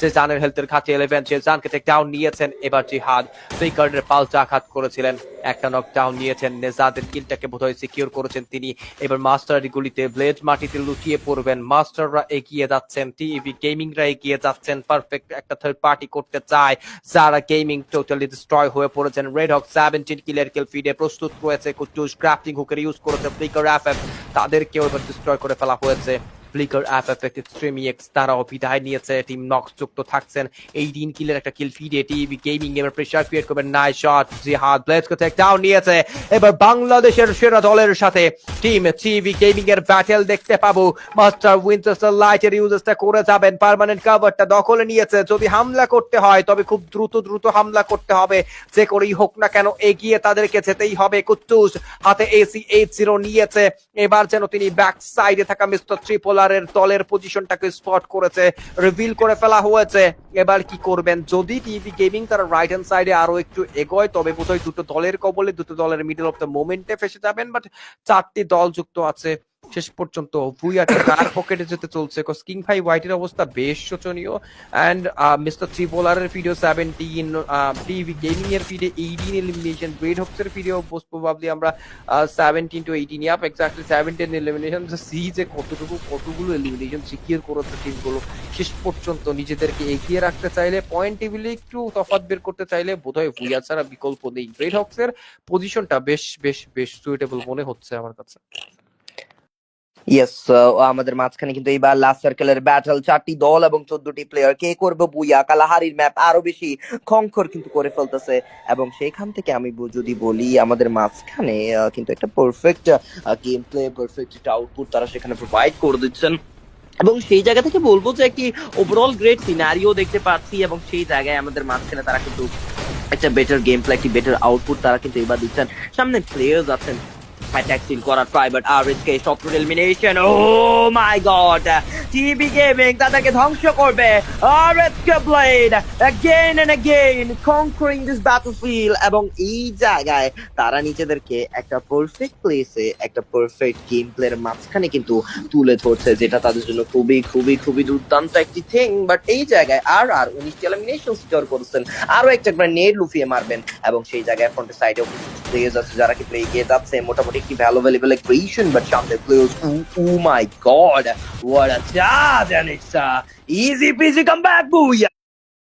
সেজানের হেলথের ঘাটে 11, সেজানকে take down নিয়েছেন। এবার জিহাদ ফ্লিকারের পাল্টা আঘাত করেছিলেন, একটা নকডাউন নিয়েছেন। নেজাদের কিলটাকে বোধহয় সিকিউর করেছেন তিনি। এবার মাস্টার গুলিতে ব্লেড মাটিতে লুটিয়ে পড়বেন। মাস্টাররা এগিয়ে যাচ্ছেন, টিভি গেমিংরা এগিয়ে যাচ্ছেন, পারফেক্ট একটা থার্ড পার্টি করতে চায়। যারা গেমিং টোটালি ডিস্ট্রয় হয়ে পড়েছেন। রেড হক 17 কিলের কিল ফিডে প্রস্তুত রয়েছে। কুটুস ক্রাফটিং হুকের ইউজ করেছে ফ্লিকার এফএফ, তাদেরকেও এবার ডিস্ট্রয় করে ফেলা হয়েছে। ফ্লিকার এফএফ এক্সট্রিম এক্স তারাও বিদায় নিয়েছে, টিম নক্স যুক্ত থাকছেন। 18 কিলের একটা কিল ফিডে টিভি গেমিং এবার প্রেসার ক্রিয়েট করবে। নাইস শট, জিহাদ ব্লেডসকে টেক ডাউন নিয়েছে। এবার বাংলাদেশের সেরা দলের সাথে টিম টিভি গেমিং এর ব্যাটেল দেখতে পাবো। মাস্টার উইন্টারস্টার লাইটের ইউজেসটা করে যাবেন, পার্মানেন্ট কভারটা দখলে নিয়েছে। যদি হামলা করতে হয় তবে খুব দ্রুত হামলা করতে হবে, যে করেই হোক না কেন এগিয়ে তাদেরকে যেতেই হবে। কুট্টুস হাতে AC-80 নিয়েছে, এবার যেন তিনি ব্যাক সাইডে থাকা মিস্টার ট্রিপোলারের দলের পজিশনটাকে স্পট করেছে, রিভিল করে ফেলা হয়েছে। এবার কি করবেন? যদি টিভি গেমিং তারা রাইট হ্যান্ড সাইডে আরো একটু এগোয় তবে বোধহয় দুটো দলের কবলে, দুটো দলের মিডল অফ দ্য মোমেন্টে ফেসে যাবেন। বাট 4টি দল যুক্ত আছে শেষ পর্যন্ত। ভুইয়াটা কার পকেটে যেতে চলছে? কিং ভাই হোয়াইটের অবস্থা বেশ শোচনীয়। অ্যান্ড মিস্টার ট্রিপোলারের ভিডিও 17, টিভি গেমিং এর ফিডে 18 এলিমিনেশন, রেড হকস এর ভিডিও মোস্ট প্রবাবলি আমরা 17 to 18, ইয়াপ এক্স্যাক্টলি 17 এলিমিনেশন। সি যে কতগুলো এলিমিনেশন সিকিউর করেছে টিমগুলো শেষ পর্যন্ত। নিজেদেরকে এগিয়ে রাখতে চাইলে, পয়েন্ট টেবিলে একটু তফাৎ বের করতে চাইলে বোধহয় ভুইয়া ছাড়া বিকল্প নেই। রেড হকস এর পজিশনটা বেশ সুইটেবল মনে হচ্ছে আমার কাছে। ইয়েস, আমাদের মাঝখানে কিন্তু এইবার লাস্ট সার্কেলের ব্যাটল, 4টি দল এবং 14টি প্লেয়ার। কে করবে বুইয়া? কালাহারির ম্যাপ আরো বেশি খংখর কিন্তু করে ফেলতেছে। এবং সেইখান থেকে আমি যদি বলি আমাদের মাঝখানে কিন্তু একটা পারফেক্ট গেম প্লে, পারফেক্ট একটা আউটপুট তারা সেখানে প্রোভাইড করে দিচ্ছেন। এবং সেই জায়গা থেকে বলবো যে একটি ওভারঅল গ্রেট সিনারিও দেখতে পাচ্ছি। এবং সেই জায়গায় আমাদের মাঝখানে তারা কিন্তু একটা বেটার গেম প্লে, একটি বেটার আউটপুট তারা কিন্তু এবার দিচ্ছেন। সামনে প্লেয়ার্স আছেন অ্যাটাক সিন করার try, but RSK short elimination. Oh my God, TV gaming তাদেরকে ধ্বংস করবে। RSK blade again and again conquering this battlefield। এবং এই জায়গায় তারা নিজেদেরকে একটা পারফেক্ট প্লেসে, একটা পারফেক্ট গেম প্লের মাঝখানে কিন্তু তুলে ধরছে, যেটা তাদের জন্য খুবই দুর্দান্ত একটি থিং। বাট এই জায়গায় আর 19টি এলিমিনেশন সিকিউর করেছেন, আরো একটা গ্রেনেড লুফিয়ে মারবেন। এবং সেই জায়গায় ফ্রন্টের সাইডে প্লেয়ার্স আছে যারা কি প্লে এগিয়ে যাচ্ছে, মোটামুটি একটি ভ্যালুয়েবল ক্রিয়েশন। বাট সামনে players, oh my God, what a job, and it's easy peasy comeback, booyah!